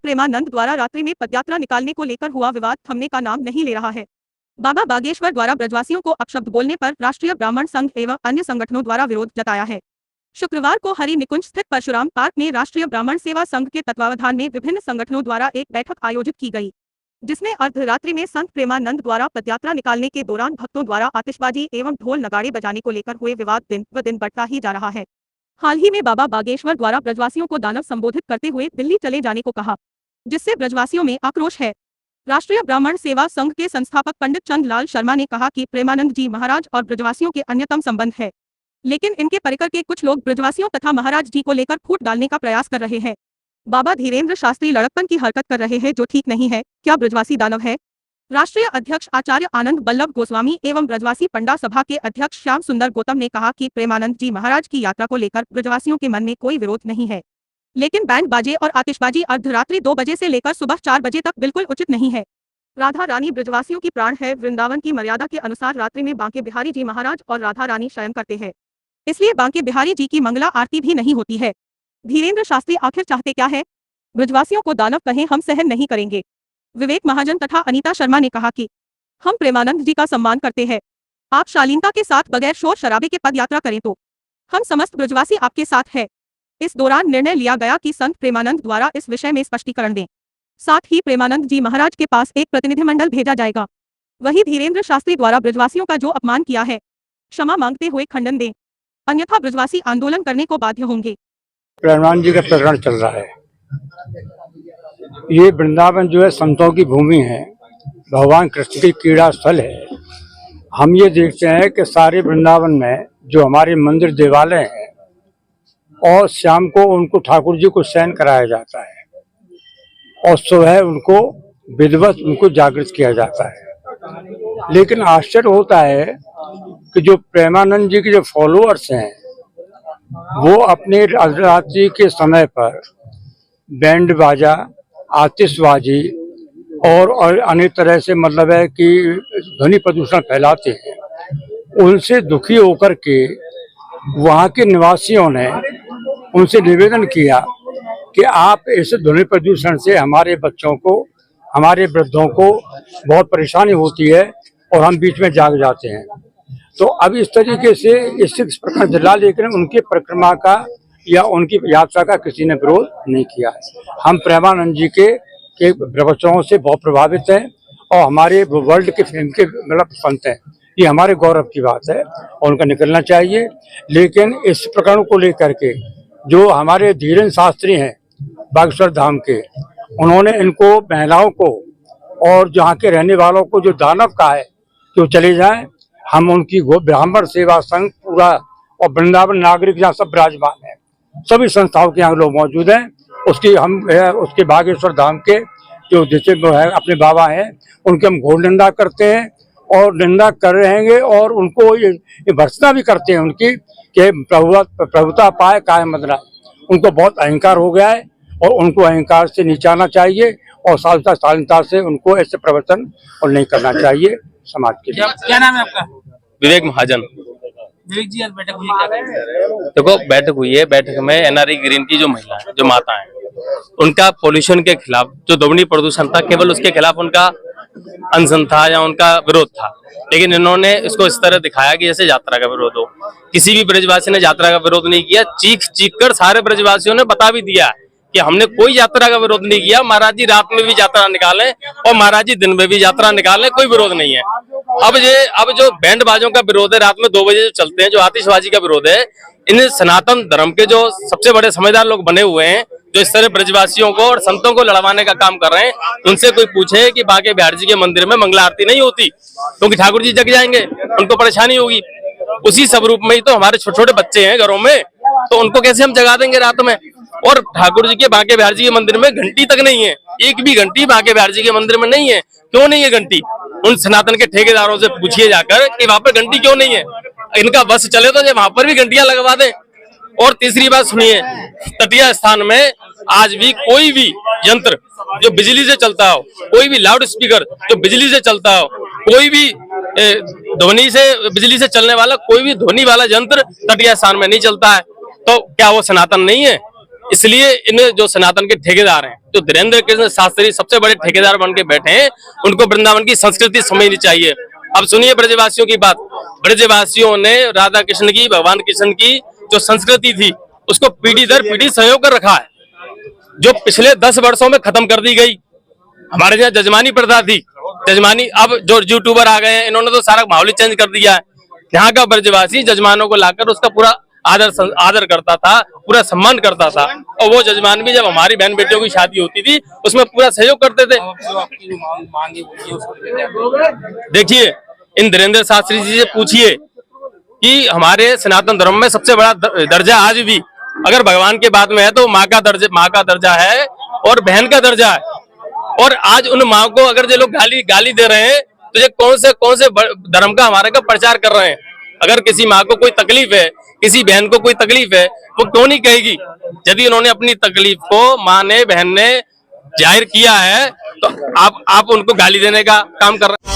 प्रेमानंद द्वारा रात्रि में पदयात्रा निकालने को लेकर हुआ विवाद थमने का नाम नहीं ले रहा है। बाबा बागेश्वर द्वारा ब्रजवासियों को अपशब्द बोलने पर राष्ट्रीय ब्राह्मण संघ एवं अन्य संगठनों द्वारा विरोध जताया है। शुक्रवार को हरि निकुंज स्थित परशुराम पार्क में राष्ट्रीय ब्राह्मण सेवा संघ के तत्वावधान में विभिन्न संगठनों द्वारा एक बैठक आयोजित की गई, जिसमें अर्धरात्रि में संत प्रेमानंद द्वारा पदयात्रा निकालने के दौरान भक्तों द्वारा आतिशबाजी एवं ढोल नगाड़े बजाने को लेकर हुए विवाद दिन ब दिन बढ़ता ही जा रहा है। हाल ही में बाबा बागेश्वर द्वारा ब्रजवासियों को दानव संबोधित करते हुए दिल्ली चले जाने को कहा, जिससे ब्रजवासियों में आक्रोश है। राष्ट्रीय ब्राह्मण सेवा संघ के संस्थापक पंडित चंद्रलाल शर्मा ने कहा कि प्रेमानंद जी महाराज और ब्रजवासियों के अन्यतम संबंध है, लेकिन इनके परिकर के कुछ लोग ब्रजवासियों तथा महाराज जी को लेकर फूट डालने का प्रयास कर रहे हैं। बाबा धीरेन्द्र शास्त्री लड़कपन की हरकत कर रहे हैं जो ठीक नहीं है। क्या ब्रजवासी दानव है? राष्ट्रीय अध्यक्ष आचार्य आनंद बल्लभ गोस्वामी एवं ब्रजवासी पंडा सभा के अध्यक्ष श्याम सुंदर गौतम ने कहा कि प्रेमानंद जी महाराज की यात्रा को लेकर ब्रजवासियों के मन में कोई विरोध नहीं है, लेकिन बैंड बाजे और आतिशबाजी अर्धरात्रि 2 बजे से लेकर सुबह 4 बजे तक बिल्कुल उचित नहीं है। राधा रानी ब्रजवासियों की प्राण है। वृंदावन की मर्यादा के अनुसार रात्रि में बांके बिहारी जी महाराज और राधा रानी शयन करते हैं, इसलिए बांके बिहारी जी की मंगला आरती भी नहीं होती है। धीरेन्द्र शास्त्री आखिर चाहते क्या है? ब्रजवासियों को दानव कहें हम सहन नहीं करेंगे। विवेक महाजन तथा अनीता शर्मा ने कहा कि हम प्रेमानंद जी का सम्मान करते हैं। आप शालीनता के साथ बगैर शोर शराबे के पद यात्रा करें तो हम समस्त ब्रजवासी आपके साथ है। इस दौरान निर्णय लिया गया कि संत प्रेमानंद द्वारा इस विषय में स्पष्टीकरण दें। साथ ही प्रेमानंद जी महाराज के पास एक प्रतिनिधिमंडल भेजा जाएगा। वहीं धीरेन्द्र शास्त्री द्वारा ब्रजवासियों का जो अपमान किया है, क्षमा मांगते हुए खंडन दें, अन्यथा ब्रजवासी आंदोलन करने को बाध्य होंगे। प्रेमानंद जी का प्रकरण चल रहा है। ये वृंदावन जो है संतों की भूमि है, भगवान कृष्ण की क्रीड़ा स्थल है। हम ये देखते हैं कि सारे वृंदावन में जो हमारे मंदिर देवालय हैं और शाम को उनको ठाकुर जी को शयन कराया जाता है और सुबह उनको विधिवत उनको जागृत किया जाता है। लेकिन आश्चर्य होता है कि जो प्रेमानंद जी के जो फॉलोअर्स हैं वो अपने रात्रि के समय पर बैंड बाजा, आतिशबाजी और अनेक तरह से मतलब है कि ध्वनि प्रदूषण फैलाते हैं। उनसे दुखी होकर के वहाँ के निवासियों ने उनसे निवेदन किया कि आप इस ध्वनि प्रदूषण से हमारे बच्चों को, हमारे वृद्धों को बहुत परेशानी होती है और हम बीच में जाग जाते हैं। तो अब इस तरीके से इस प्रकार जिला, लेकिन उनकी परिक्रमा का या उनकी यात्रा का किसी ने विरोध नहीं किया है। हम प्रेमानंद जी के प्रवचनों से बहुत प्रभावित हैं और हमारे वर्ल्ड के फिल्म के मतलब संत हैं। ये हमारे गौरव की बात है और उनका निकलना चाहिए। लेकिन इस प्रकरण को लेकर के जो हमारे धीरेन्द्र शास्त्री हैं बागेश्वर धाम के, उन्होंने इनको महिलाओं को और जहाँ के रहने वालों को जो दानव का है तो चले जाएं। हम उनकी ब्राह्मण सेवा संघ पूरा और वृंदावन नागरिक जहाँ सब विराजमान है, सभी संस्थाओं के यहाँ लोग मौजूद हैं। उसकी हम उसके बागेश्वर धाम के जो जैसे है अपने बाबा हैं उनके हम घोर निंदा करते हैं और निंदा कर रहेंगे और उनको ये भर्त्सना भी करते हैं उनकी कि प्रभुता पाए कायम मदना। उनको बहुत अहंकार हो गया है और उनको अहंकार से नीचाना चाहिए और शालीनता से उनको ऐसे प्रवर्तन और नहीं करना चाहिए समाज के लिए। क्या नाम है आपका? विवेक महाजन। विवेक जी, आज बैठक हुई क्या? देखो, बैठक हुई है। बैठक में एनआरई ग्रीन की जो महिला है, जो माता है, उनका पोल्यूशन के खिलाफ जो ध्वनि प्रदूषण था, केवल उसके खिलाफ उनका अनशन था या उनका विरोध था। लेकिन इन्होंने इसको इस तरह दिखाया कि जैसे यात्रा का विरोध हो। किसी भी ब्रजवासी ने यात्रा का विरोध नहीं किया। चीख कर सारे ब्रजवासियों ने बता भी दिया कि हमने कोई यात्रा का विरोध नहीं किया। महाराज जी रात में भी यात्रा निकालें और महाराज जी दिन में भी यात्रा निकालें, कोई विरोध नहीं है। अब जो बैंड बाजों का विरोध है, रात में 2 बजे जो चलते हैं, जो आतिशबाजी का विरोध है, इन सनातन धर्म के जो सबसे बड़े समझदार लोग बने हुए हैं, जो इस तरह ब्रजवासियों को और संतों को लड़वाने का काम कर रहे हैं, उनसे कोई पूछे कि बांके बिहारी जी के मंदिर में मंगला आरती नहीं होती क्योंकि ठाकुर जी जग जाएंगे, उनको परेशानी होगी। उसी स्वरूप में ही तो हमारे छोटे छोटे बच्चे हैं घरों में, तो उनको कैसे हम जगा देंगे रात में? और ठाकुर जी के बांके बिहारी जी के मंदिर में घंटी तक नहीं है, एक भी घंटी बांके बिहारी जी के मंदिर में नहीं है। क्यों नहीं है घंटी? उन सनातन के ठेकेदारों से पूछिए जाकर कि वहां पर घंटी क्यों नहीं है। इनका बस चले तो वहां पर भी घंटियां लगवा दें। और तीसरी बात सुनिए, तटीय स्थान में आज भी कोई भी यंत्र जो बिजली से चलता हो, कोई भी लाउड स्पीकर जो बिजली से चलता हो, कोई भी ध्वनि से बिजली से चलने वाला कोई भी ध्वनि वाला यंत्र तटीय स्थान में नहीं चलता है। तो क्या वो सनातन नहीं है? इसलिए इन जो सनातन के ठेकेदार हैं, जो धीरेन्द्र कृष्ण शास्त्री सबसे बड़े ठेकेदार बन के बैठे हैं, उनको वृंदावन की संस्कृति समझनी चाहिए। अब सुनिए ब्रजवासियों की बात। ब्रजवासियों ने राधा कृष्ण की, भगवान कृष्ण की जो संस्कृति थी उसको पीढ़ी दर पीढ़ी संजो कर रखा है, जो पिछले 10 वर्षों में खत्म कर दी गई। हमारे यहाँ जजमानी प्रथा थी, जजमानी अब जो यूट्यूबर आ गए हैं, इन्होंने तो सारा माहौल चेंज कर दिया है। यहाँ का ब्रजवासी जजमानों को लाकर उसका पूरा आदर करता था, पूरा सम्मान करता था, और वो जजमान भी जब हमारी बहन बेटियों की शादी होती थी उसमें पूरा सहयोग करते थे। देखिए, इन धीरेन्द्र शास्त्री जी से पूछिए कि हमारे सनातन धर्म में सबसे बड़ा दर्जा आज भी अगर भगवान के बाद में है तो माँ का दर्जा है और बहन का दर्जा है। और आज उन माँ को अगर ये लोग गाली दे रहे हैं तो ये कौन से धर्म का हमारे का प्रचार कर रहे हैं। अगर किसी माँ को कोई तकलीफ है, किसी बहन को कोई तकलीफ है, वो क्यों नहीं कहेगी। यदि उन्होंने अपनी तकलीफ को माँ ने, बहन ने जाहिर किया है तो आप उनको गाली देने का काम कर रहे हैं।